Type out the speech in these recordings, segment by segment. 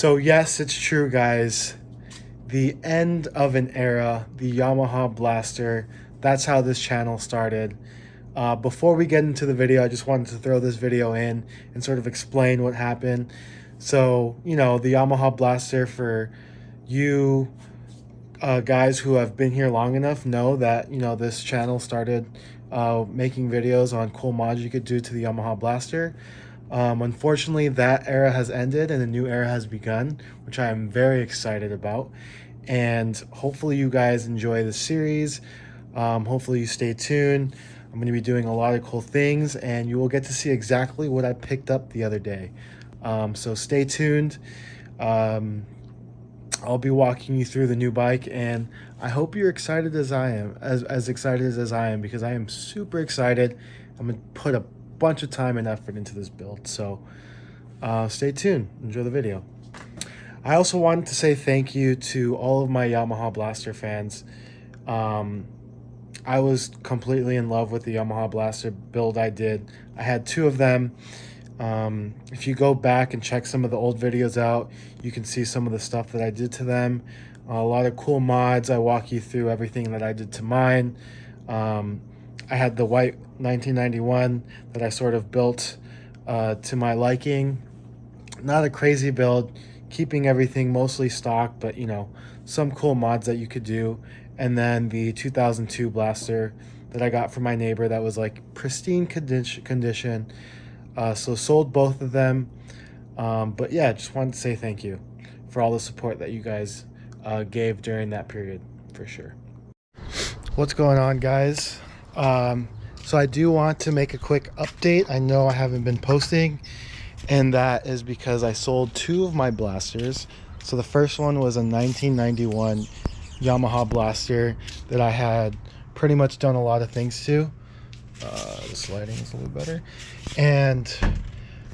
So yes, it's true, guys. The end of an era, the Yamaha Blaster. That's how this channel started. Before we get into the video, I just wanted to throw this video in and sort of explain what happened. So, the Yamaha Blaster, for you guys who have been here long enough, know that, this channel started making videos on cool mods you could do to the Yamaha Blaster. Unfortunately, that era has ended and a new era has begun, which I am very excited about. And hopefully you guys enjoy the series. Hopefully you stay tuned. I'm going to be doing a lot of cool things, and you will get to see exactly what I picked up the other day. So stay tuned. I'll be walking you through the new bike, and I hope you're excited as I am, as excited as I am, because I am super excited. I'm going to put a bunch of time and effort into this build. So stay tuned. Enjoy the video. I also wanted to say thank you to all of my Yamaha Blaster fans. I was completely in love with the Yamaha Blaster build I did. I had two of them. If you go back and check some of the old videos out, you can see some of the stuff that I did to them. A lot of cool mods. I walk you through everything that I did to mine. I had the white 1991 that I sort of built to my liking. Not a crazy build, keeping everything mostly stock, but some cool mods that you could do. And then the 2002 Blaster that I got from my neighbor that was like pristine condition. So sold both of them. But yeah, just wanted to say thank you for all the support that you guys gave during that period, for sure. What's going on, guys? So I do want to make a quick update. I know I haven't been posting, and that is because I sold two of my blasters. So the first one was a 1991 Yamaha Blaster that I had pretty much done a lot of things to. This lighting is a little better, and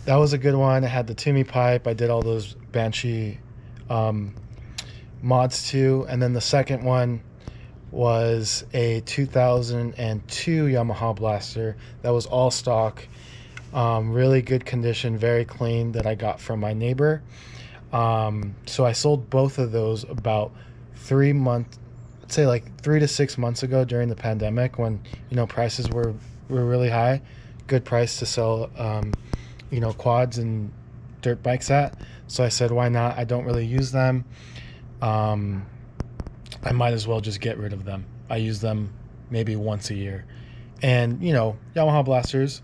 that was a good one. I had the Timmy pipe. I did all those Banshee mods too. And then the second one was a 2002 Yamaha Blaster that was all stock, really good condition, very clean, that I got from my neighbor. So I sold both of those about 3 months, I'd say like 3 to 6 months ago during the pandemic, when prices were really high. Good price to sell quads and dirt bikes at. So I said, why not? I don't really use them. I might as well just get rid of them. I use them maybe once a year. And Yamaha Blasters,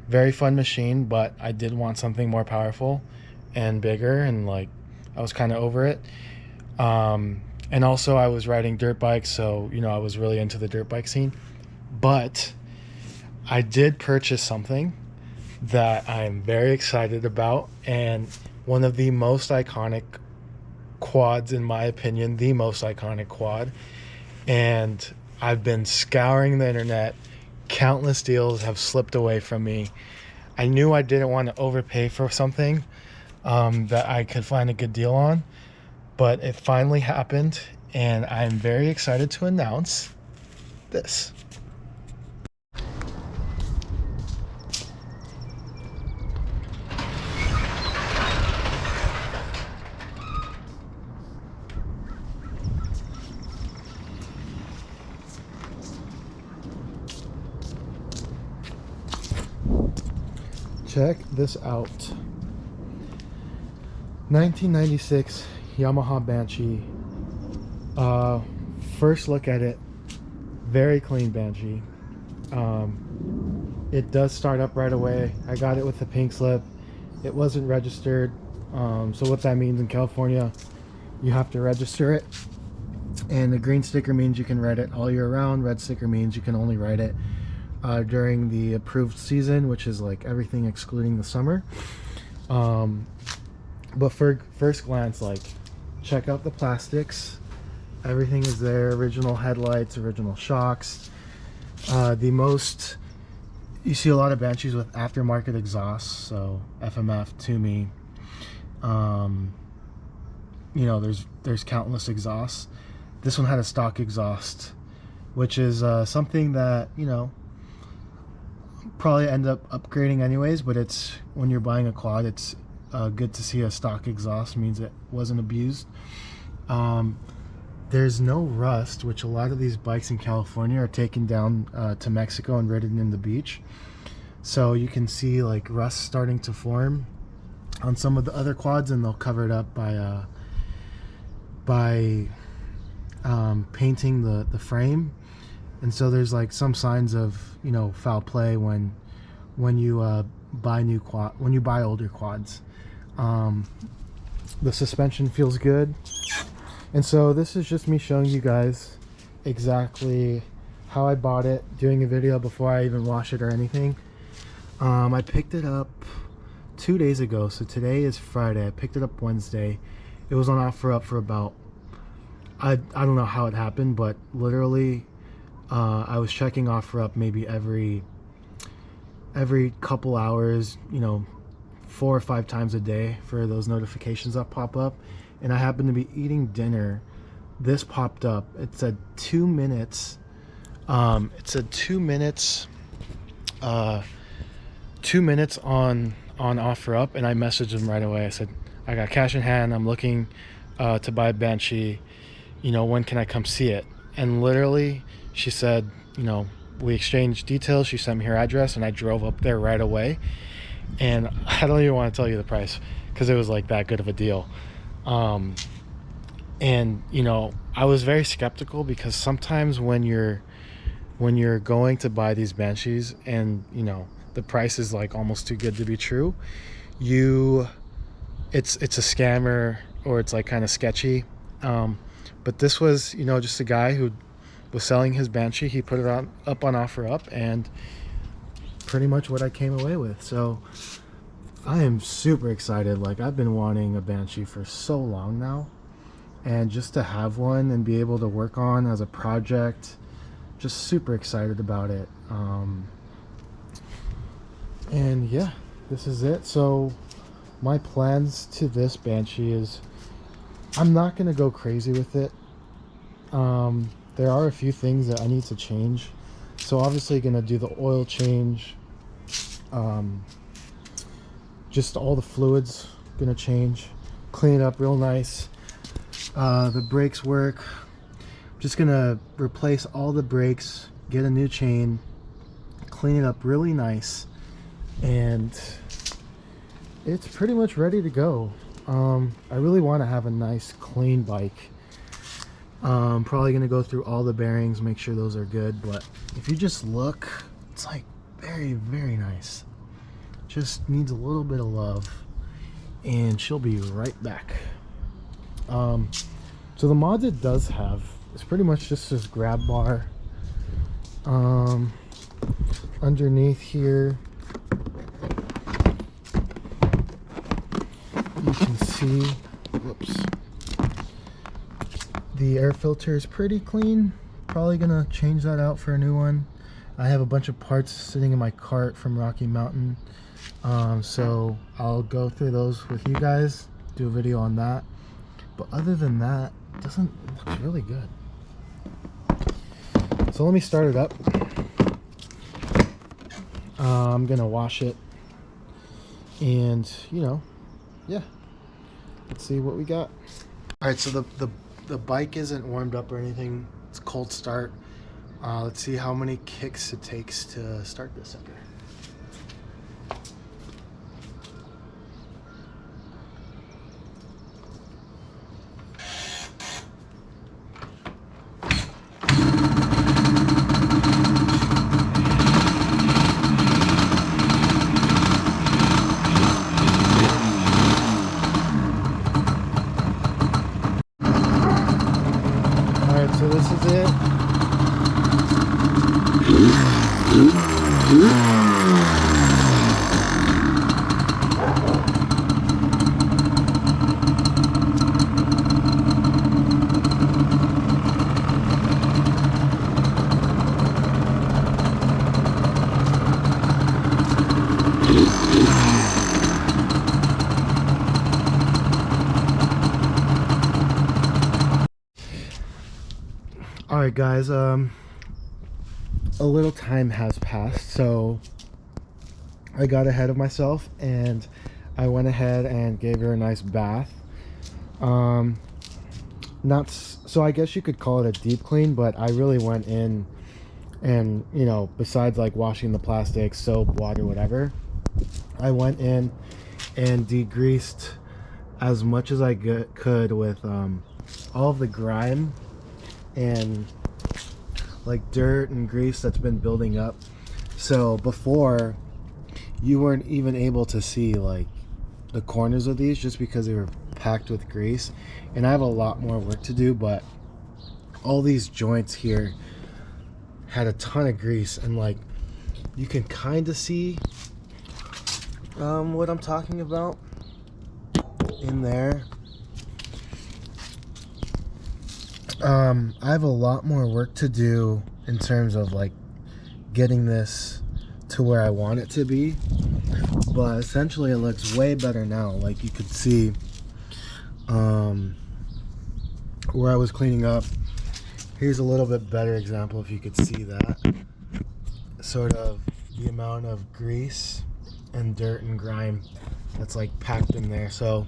very fun machine, but I did want something more powerful and bigger, and I was kind of over it. And also I was riding dirt bikes, so I was really into the dirt bike scene. But I did purchase something that I'm very excited about, and one of the most iconic quads, in my opinion, the most iconic quad. And I've been scouring the internet. Countless deals have slipped away from me. I knew I didn't want to overpay for something that I could find a good deal on, but it finally happened, and I'm very excited to announce this. Check this out. 1996 Yamaha Banshee. First look at it, very clean Banshee. It does start up right away. I got it with the pink slip. It wasn't registered. So what that means in California, you have to register it. And the green sticker means you can ride it all year round. Red sticker means you can only ride it during the approved season, which is like everything excluding the summer. But for first glance, check out the plastics. Everything is there. Original headlights, original shocks. You see a lot of Banshees with aftermarket exhausts, so FMF, Toomey. There's countless exhausts. This one had a stock exhaust, which is something that probably end up upgrading anyways, but it's, when you're buying a quad, it's good to see a stock exhaust, means it wasn't abused. There's no rust, which a lot of these bikes in California are taken down to Mexico and ridden in the beach. So you can see like rust starting to form on some of the other quads, and they'll cover it up by painting the frame. And so there's like some signs of, you know, foul play when you buy older quads. The suspension feels good. And so this is just me showing you guys exactly how I bought it, doing a video before I even wash it or anything. I picked it up 2 days ago, so today is Friday. I picked it up Wednesday. It was on OfferUp for about, I don't know how it happened, but literally I was checking OfferUp maybe every couple hours, you know, 4 or 5 times a day for those notifications that pop up. And I happened to be eating dinner. This popped up. It said 2 minutes. It said 2 minutes. 2 minutes on OfferUp, and I messaged them right away. I said, I got cash in hand. I'm looking to buy a Banshee. You know, when can I come see it? And literally, she said, you know, we exchanged details. She sent me her address, and I drove up there right away. And I don't even want to tell you the price because it was like that good of a deal. And you know, I was very skeptical because sometimes when you're going to buy these Banshees and, you know, the price is like almost too good to be true, it's a scammer, or it's like kind of sketchy. But this was, you know, just a guy who was selling his Banshee. He put it up on OfferUp, and pretty much what I came away with. So I am super excited. Like, I've been wanting a Banshee for so long now, and just to have one and be able to work on as a project, just super excited about it. And yeah, this is it. So my plans to this Banshee is, I'm not gonna go crazy with it. There are a few things that I need to change. So obviously gonna do the oil change, just all the fluids gonna change, clean it up real nice. The brakes work. Just gonna replace all the brakes, get a new chain, clean it up really nice, and it's pretty much ready to go. I really want to have a nice clean bike. Probably gonna go through all the bearings, make sure those are good, but if you just look, it's like very, very nice. Just needs a little bit of love, and she'll be right back. So the mods it does have, it's pretty much just this grab bar. Underneath here, you can see, whoops, the air filter is pretty clean. Probably gonna change that out for a new one. I have a bunch of parts sitting in my cart from Rocky Mountain, so I'll go through those with you guys, do a video on that. But other than that, it looks really good. So let me start it up. I'm gonna wash it, and you know, yeah, let's see what we got. All right, so the bike isn't warmed up or anything. It's cold start. Let's see how many kicks it takes to start this sucker. So this is it. Alright guys, a little time has passed, so I got ahead of myself and I went ahead and gave her a nice bath. Not so I guess you could call it a deep clean, but I really went in and, you know, besides like washing the plastic, soap, water, whatever, I went in and degreased as much as I could with all of the grime and like dirt and grease that's been building up. So before, you weren't even able to see like the corners of these just because they were packed with grease. And I have a lot more work to do, but all these joints here had a ton of grease, and like you can kind of see what I'm talking about in there. I have a lot more work to do in terms of like getting this to where I want it to be, but essentially it looks way better now. Like you could see where I was cleaning up. Here's a little bit better example if you could see that. Sort of the amount of grease and dirt and grime that's like packed in there. So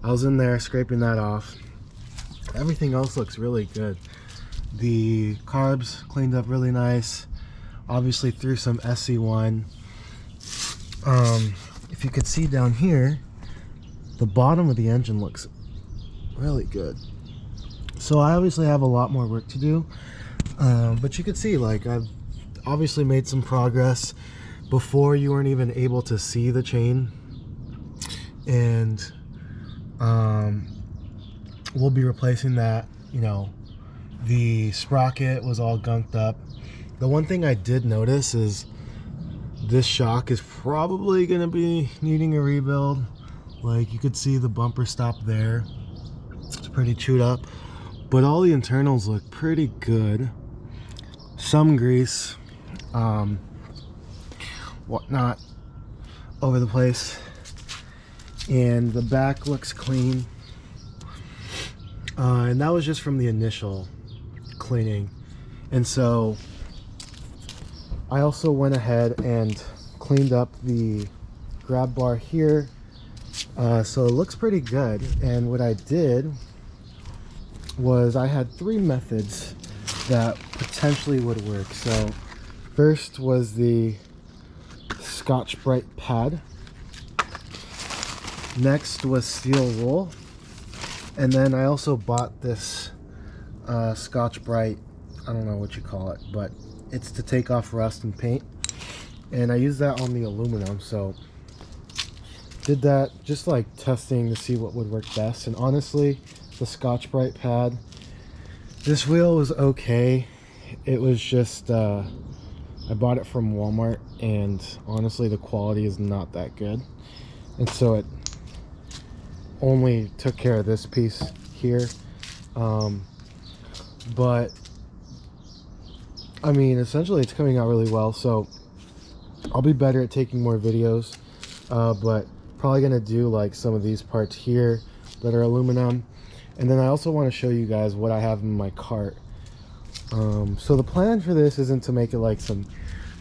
I was in there scraping that off. Everything else looks really good. The carbs cleaned up really nice. Obviously threw some SC1. If you could see down here, the bottom of the engine looks really good. So I obviously have a lot more work to do, but you could see like I've obviously made some progress. Before, you weren't even able to see the chain, and we'll be replacing that. You know, the sprocket was all gunked up. The one thing I did notice is this shock is probably going to be needing a rebuild. Like you could see the bumper stop there, it's pretty chewed up, but all the internals look pretty good. Some grease, whatnot over the place, and the back looks clean. And that was just from the initial cleaning. And so I also went ahead and cleaned up the grab bar here, so it looks pretty good. And what I did was I had 3 methods that potentially would work. So first was the Scotch-Brite pad, next was steel wool, and then I also bought this Scotch-Brite, I don't know what you call it, but it's to take off rust and paint, and I used that on the aluminum. So did that just like testing to see what would work best. And honestly, the Scotch-Brite pad, this wheel was okay. It was just I bought it from Walmart, and honestly the quality is not that good, and so it only took care of this piece here. But I mean, essentially it's coming out really well, so I'll be better at taking more videos, but probably gonna do like some of these parts here that are aluminum. And then I also want to show you guys what I have in my cart. So the plan for this isn't to make it like some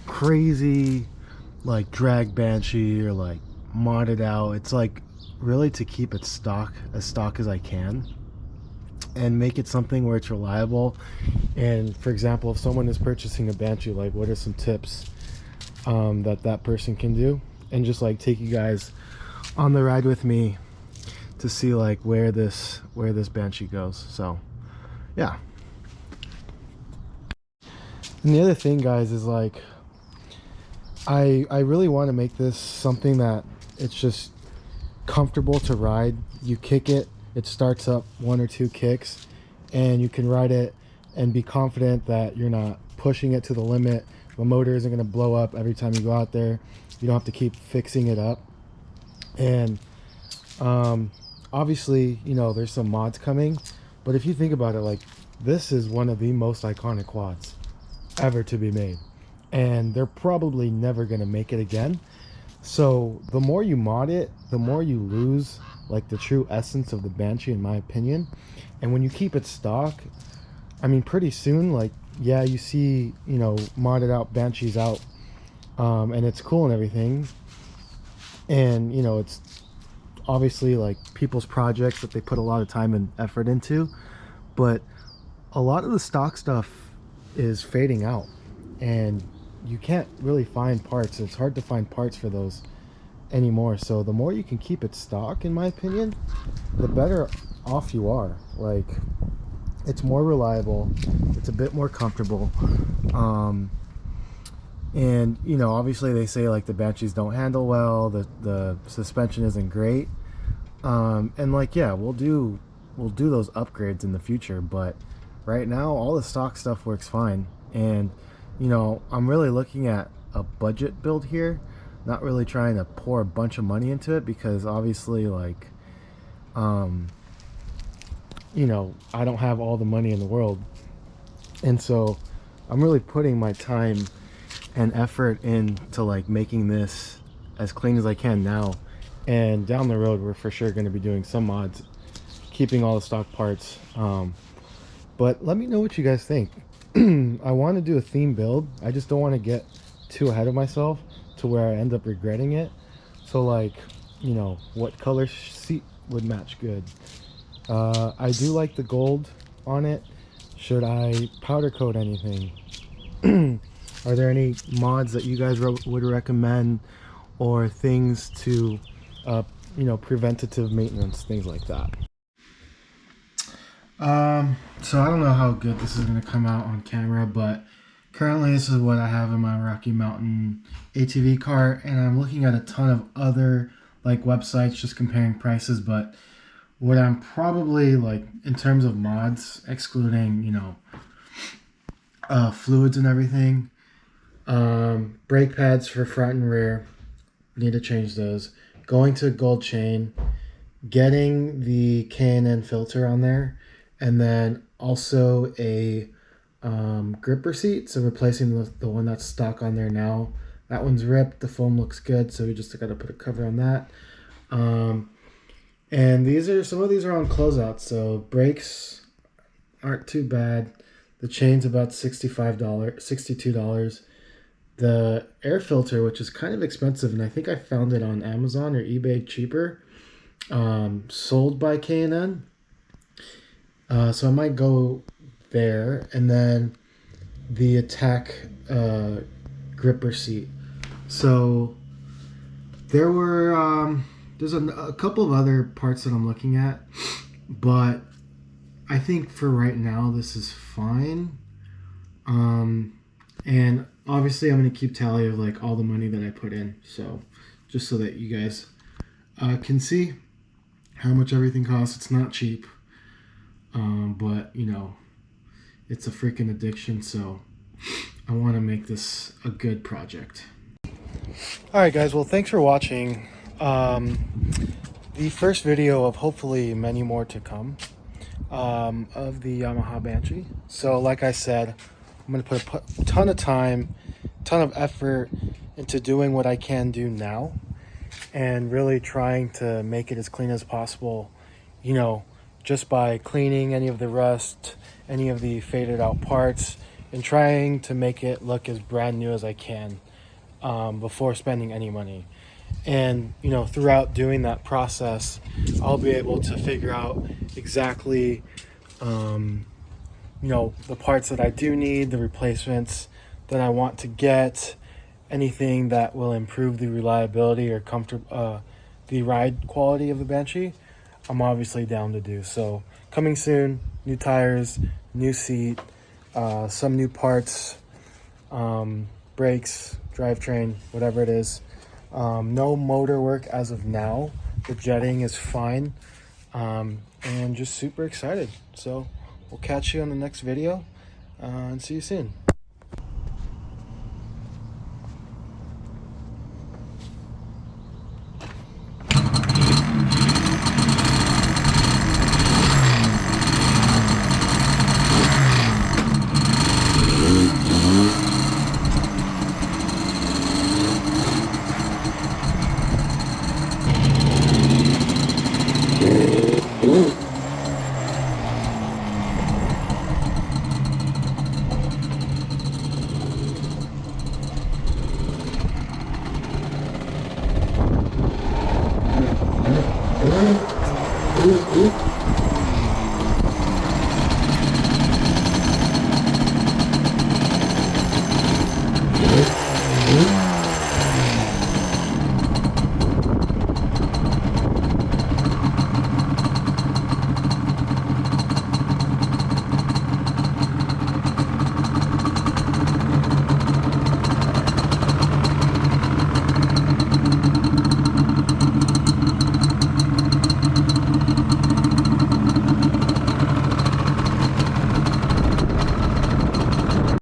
crazy like drag Banshee or like modded out. It's like really to keep it stock as I can, and make it something where it's reliable. And for example, if someone is purchasing a Banshee, like what are some tips that person can do, and just like take you guys on the ride with me to see like where this Banshee goes. So yeah. And the other thing, guys, is like I really want to make this something that it's just comfortable to ride. You kick it, it starts up 1 or 2 kicks, and you can ride it and be confident that you're not pushing it to the limit. The motor isn't going to blow up every time you go out there. You don't have to keep fixing it up. And obviously, you know, there's some mods coming, but if you think about it, like this is one of the most iconic quads ever to be made, and they're probably never going to make it again. So the more you mod it, the more you lose like the true essence of the Banshee, in my opinion. And when you keep it stock, I mean, pretty soon, like, yeah, you see, you know, modded out Banshees out, and it's cool and everything, and you know, it's obviously like people's projects that they put a lot of time and effort into, but a lot of the stock stuff is fading out and you can't really find parts. It's hard to find parts for those anymore. So the more you can keep it stock, in my opinion, the better off you are. Like, it's more reliable, it's a bit more comfortable, and you know, obviously they say like the Banshees don't handle well, the suspension isn't great, and like, yeah, we'll do those upgrades in the future, but right now all the stock stuff works fine. And you know, I'm really looking at a budget build here, not really trying to pour a bunch of money into it, because obviously, like, you know, I don't have all the money in the world, and so I'm really putting my time and effort into like making this as clean as I can now, and down the road we're for sure going to be doing some mods, keeping all the stock parts. But let me know what you guys think. I want to do a theme build, I just don't want to get too ahead of myself to where I end up regretting it. So like, you know, what color seat would match good? I do like the gold on it. Should I powder coat anything? Are there any mods that you guys would recommend, or things to, you know, preventative maintenance, things like that? So I don't know how good this is going to come out on camera, but currently this is what I have in my Rocky Mountain ATV cart, and I'm looking at a ton of other like websites just comparing prices. But what I'm probably like, in terms of mods, excluding, you know, fluids and everything, brake pads for front and rear, need to change those. Going to gold chain, getting the K&N filter on there, and then also a gripper seat, so replacing the one that's stock on there now. That one's ripped, the foam looks good, so we just got to put a cover on that. And some of these are on closeout, so brakes aren't too bad. The chain's about $62. The air filter, which is kind of expensive, and I think I found it on Amazon or eBay cheaper, sold by K&N. So I might go there. And then the Attack gripper seat. So there were there's a couple of other parts that I'm looking at, but I think for right now this is fine. And obviously I'm going to keep tally of like all the money that I put in, so just so that you guys can see how much everything costs. It's not cheap, but you know, it's a freaking addiction, so I want to make this a good project. Alright guys, well, thanks for watching the first video of hopefully many more to come of the Yamaha Banshee. So like I said, I'm going to put a ton of time, ton of effort into doing what I can do now, and really trying to make it as clean as possible, you know, just by cleaning any of the rust, any of the faded out parts, and trying to make it look as brand new as I can before spending any money. And you know, throughout doing that process, I'll be able to figure out exactly you know, the parts that I do need, the replacements that I want to get, anything that will improve the reliability or the ride quality of the Banshee, I'm obviously down to do. So coming soon, new tires, new seat, some new parts, brakes, drivetrain, whatever it is. No motor work as of now. The jetting is fine, and just super excited. So we'll catch you on the next video, and see you soon.